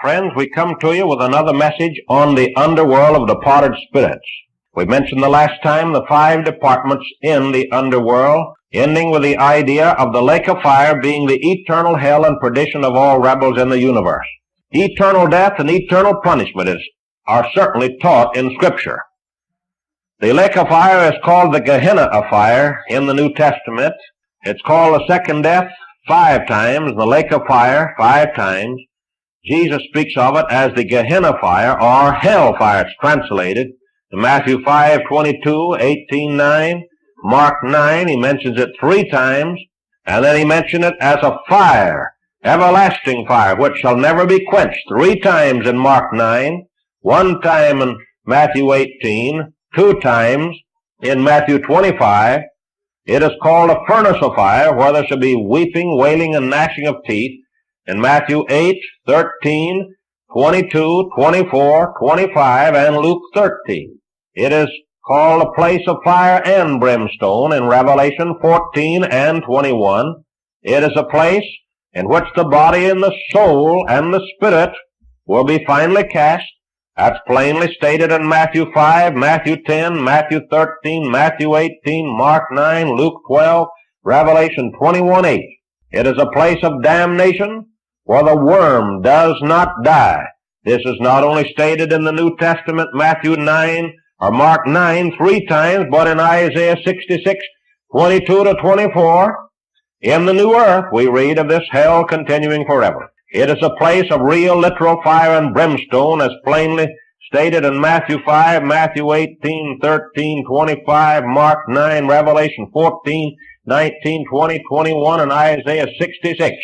Friends, we come to you with another message on the underworld of departed spirits. We mentioned the last time the 5 departments in the underworld, ending with the idea of the lake of fire being the eternal hell and perdition of all rebels in the universe. Eternal death and eternal punishment are certainly taught in Scripture. The lake of fire is called the Gehenna of fire in the New Testament. It's called the second death 5 times, the lake of fire 5 times. Jesus speaks of it as the Gehenna fire or hell fire, it's translated. In Matthew 5:22, 18:9, Mark 9, he mentions it 3 times, and then he mentions it as a fire, everlasting fire, which shall never be quenched, 3 times in Mark 9, 1 time in Matthew 18, 2 times in Matthew 25. It is called a furnace of fire, where there shall be weeping, wailing, and gnashing of teeth, in Matthew 8, 13, 22, 24, 25, and Luke 13. It is called a place of fire and brimstone in Revelation 14 and 21. It is a place in which the body and the soul and the spirit will be finally cast. That's plainly stated in Matthew 5, Matthew 10, Matthew 13, Matthew 18, Mark 9, Luke 12, Revelation 21:8. It is a place of damnation where the worm does not die. This is not only stated in the New Testament, Matthew 9 or Mark 9 3 times, but in Isaiah 66, 22 to 24. In the new earth, we read of this hell continuing forever. It is a place of real literal fire and brimstone, as plainly stated in Matthew 5, Matthew 18, 13, 25, Mark 9, Revelation 14, 19, 20, 21, and Isaiah 66.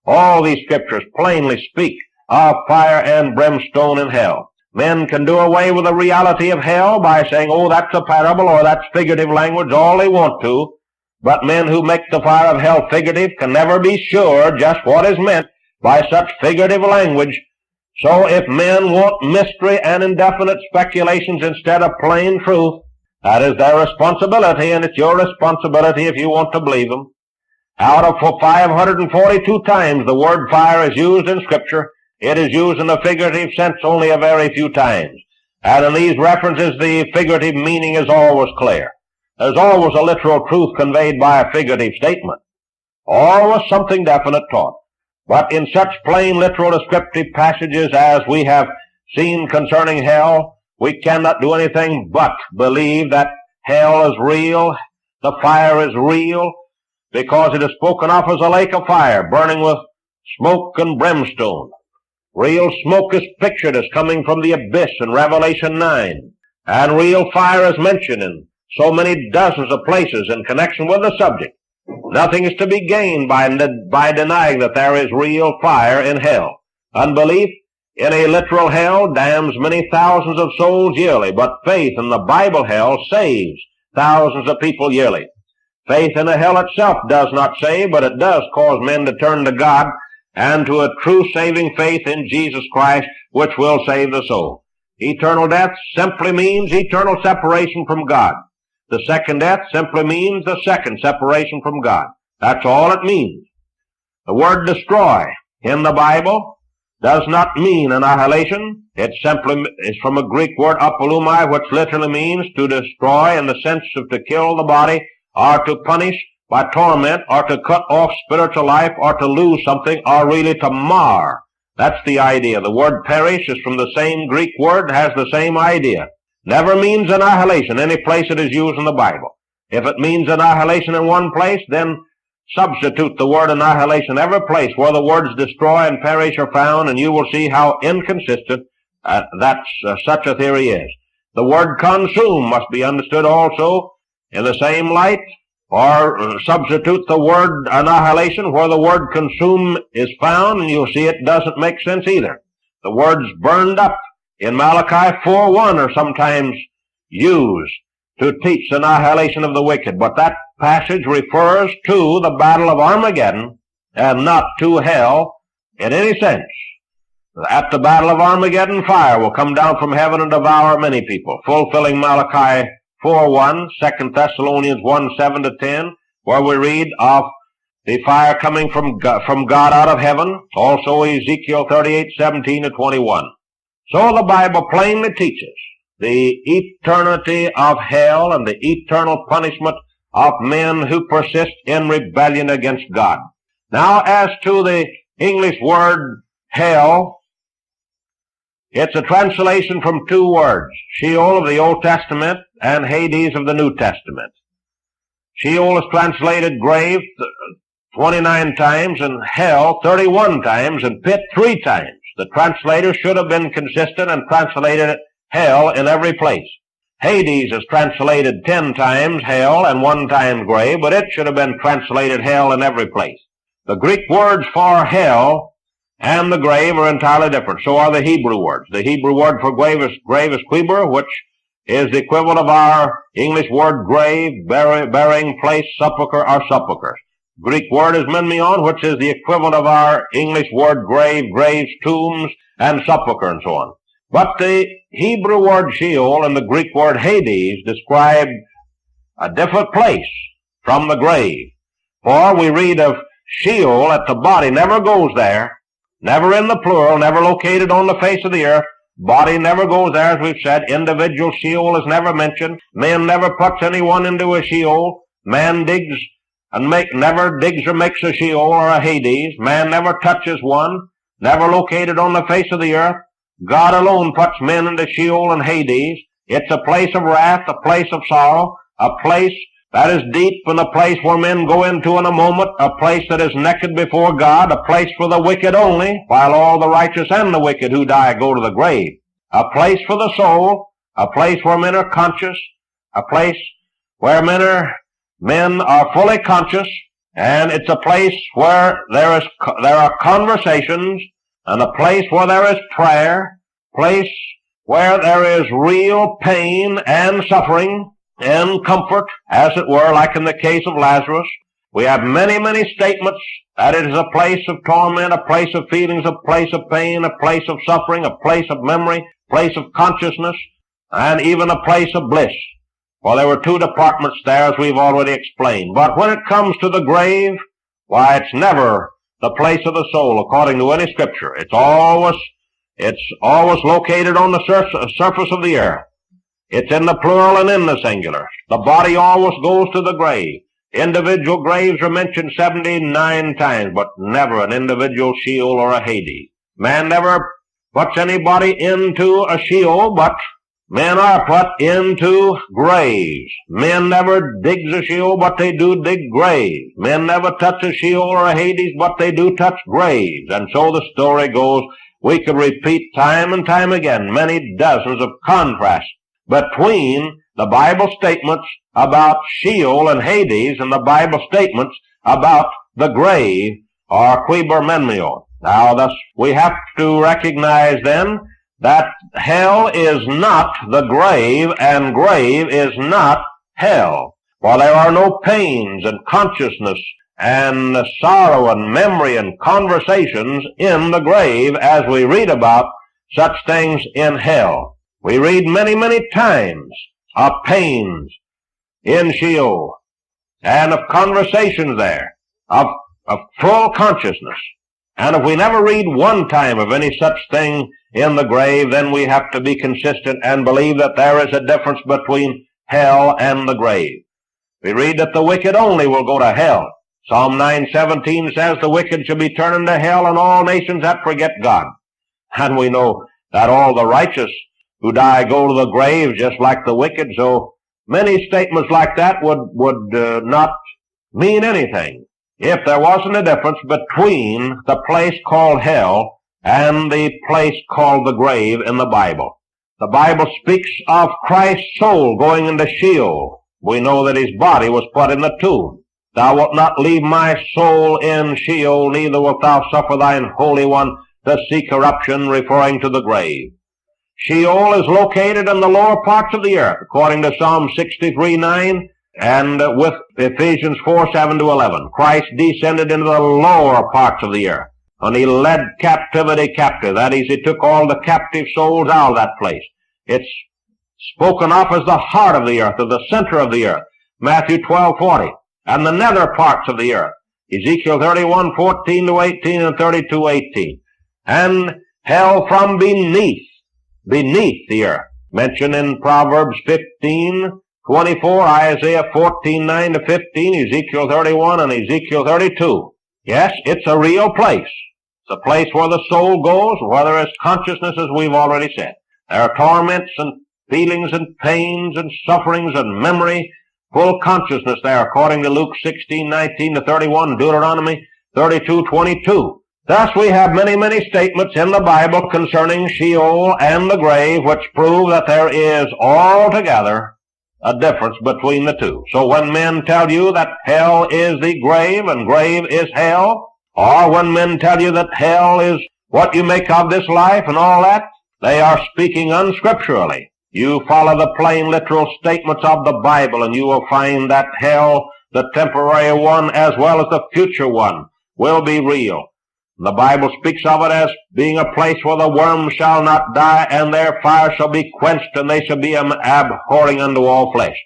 All these scriptures plainly speak of fire and brimstone in hell. Men can do away with the reality of hell by saying, oh, that's a parable or that's figurative language, all they want to. But men who make the fire of hell figurative can never be sure just what is meant by such figurative language. So if men want mystery and indefinite speculations instead of plain truth, that is their responsibility, and it's your responsibility if you want to believe them. Out of 542 times the word fire is used in Scripture, it is used in a figurative sense only a very few times. And in these references, the figurative meaning is always clear. There's always a literal truth conveyed by a figurative statement. Always something definite taught. But in such plain, literal, descriptive passages as we have seen concerning hell, we cannot do anything but believe that hell is real, the fire is real, because it is spoken of as a lake of fire, burning with smoke and brimstone. Real smoke is pictured as coming from the abyss in Revelation 9, and real fire is mentioned in so many dozens of places in connection with the subject. Nothing is to be gained by denying that there is real fire in hell. Unbelief in a literal hell damns many thousands of souls yearly, but faith in the Bible hell saves thousands of people yearly. Faith in the hell itself does not save, but it does cause men to turn to God and to a true saving faith in Jesus Christ, which will save the soul. Eternal death simply means eternal separation from God. The second death simply means the second separation from God. That's all it means. The word destroy in the Bible does not mean annihilation. It simply is from a Greek word apolumai, which literally means to destroy in the sense of to kill the body, or to punish by torment, or to cut off spiritual life, or to lose something, or really to mar. That's the idea. The word perish is from the same Greek word, has the same idea. Never means annihilation any place it is used in the Bible. If it means annihilation in one place, then substitute the word annihilation every place where the words destroy and perish are found, and you will see how inconsistent such a theory is. The word consume must be understood also in the same light, or substitute the word annihilation where the word consume is found, and you'll see it doesn't make sense either. The words burned up in Malachi 4:1 are sometimes used to teach annihilation of the wicked, but that passage refers to the battle of Armageddon and not to hell in any sense. At the battle of Armageddon, fire will come down from heaven and devour many people, fulfilling Malachi 4:1, 2 Thessalonians 1:7-10, where we read of the fire coming from God out of heaven, also Ezekiel 38:17-21. So the Bible plainly teaches the eternity of hell and the eternal punishment of men who persist in rebellion against God. Now, as to the English word hell, it's a translation from two words, Sheol of the Old Testament and Hades of the New Testament. Sheol is translated grave 29 times and hell 31 times and pit 3 times. The translator should have been consistent and translated hell in every place. Hades is translated 10 times hell and 1 time grave, but it should have been translated hell in every place. The Greek words for hell and the grave are entirely different. So are the Hebrew words. The Hebrew word for grave is quibur, which is the equivalent of our English word grave, burying place, sepulcher, or sepulchres. Greek word is menmion, which is the equivalent of our English word grave, graves, tombs, and sepulcher, and so on. But the Hebrew word Sheol and the Greek word Hades describe a different place from the grave. For we read of Sheol that the body never goes there, never in the plural, never located on the face of the earth. Body never goes there, as we've said. Individual Sheol is never mentioned. Man never puts anyone into a Sheol. Man digs and never digs or makes a Sheol or a Hades. Man never touches one, never located on the face of the earth. God alone puts men into Sheol and Hades. It's a place of wrath, a place of sorrow, a place that is deep, and a place where men go into in a moment, a place that is naked before God, a place for the wicked only, while all the righteous and the wicked who die go to the grave. A place for the soul, a place where men are conscious, a place where men are fully conscious, and it's a place where there are conversations, and a place where there is prayer, place where there is real pain and suffering and comfort, as it were, like in the case of Lazarus. We have many, many statements that it is a place of torment, a place of feelings, a place of pain, a place of suffering, a place of memory, a place of consciousness, and even a place of bliss. Well, there were 2 departments there, as we've already explained. But when it comes to the grave, why, it's never the place of the soul, according to any scripture. It's always located on the surface of the earth. It's in the plural and in the singular. The body always goes to the grave. Individual graves are mentioned 79 times, but never an individual Sheol or a Hades. Man never puts anybody into a Sheol, but men are put into graves. Men never digs a Sheol, but they do dig graves. Men never touch a Sheol or a Hades, but they do touch graves. And so the story goes. We could repeat time and time again many dozens of contrasts between the Bible statements about Sheol and Hades and the Bible statements about the grave, or quibur menmio. Now, thus, we have to recognize then that hell is not the grave, and grave is not hell. For there are no pains and consciousness and sorrow and memory and conversations in the grave as we read about such things in hell. We read many, many times of pains in Sheol and of conversations there, of full consciousness. And if we never read one time of any such thing in the grave, then we have to be consistent and believe that there is a difference between hell and the grave. We read that the wicked only will go to hell. Psalm 9:17 says the wicked shall be turned into hell, and all nations that forget God. And we know that all the righteous who die go to the grave just like the wicked. So many statements like that would not mean anything if there wasn't a difference between the place called hell and the place called the grave in the Bible. The Bible speaks of Christ's soul going into Sheol. We know that his body was put in the tomb. Thou wilt not leave my soul in Sheol, neither wilt thou suffer thine Holy One to see corruption, referring to the grave. Sheol is located in the lower parts of the earth, according to Psalm 63:9, and with Ephesians 4:7-11. Christ descended into the lower parts of the earth, and he led captivity captive. That is, he took all the captive souls out of that place. It's spoken of as the heart of the earth, or the center of the earth, Matthew 12:40. And the nether parts of the earth Ezekiel 31:14 to 18 and 32:18. And hell from beneath the earth, mentioned in Proverbs 15:24, Isaiah 14:9 to 15, Ezekiel 31 and Ezekiel 32. Yes, it's a real place. It's a place where the soul goes, where there is consciousness, as we've already said. There are torments and feelings and pains and sufferings and memory, full consciousness there, according to Luke 16:19 to 31, Deuteronomy 32:22. Thus we have many, many statements in the Bible concerning Sheol and the grave, which prove that there is altogether a difference between the two. So when men tell you that hell is the grave and grave is hell, or when men tell you that hell is what you make of this life and all that, they are speaking unscripturally. You follow the plain literal statements of the Bible, and you will find that hell, the temporary one as well as the future one, will be real. The Bible speaks of it as being a place where the worm shall not die, and their fire shall be quenched, and they shall be abhorring unto all flesh.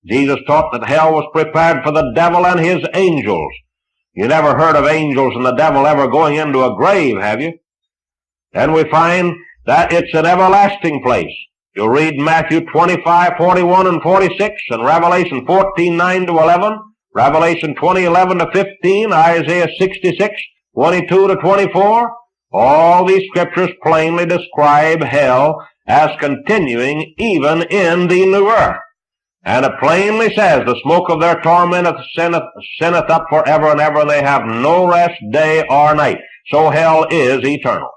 Jesus taught that hell was prepared for the devil and his angels. You never heard of angels and the devil ever going into a grave, have you? Then we find that it's an everlasting place. You'll read Matthew 25:41 and 46, and Revelation 14:9 to 11, Revelation 20:11 to 15, Isaiah 66:22 to 24. All these scriptures plainly describe hell as continuing even in the new earth. And it plainly says, the smoke of their torment sinneth up forever and ever, and they have no rest day or night. So hell is eternal.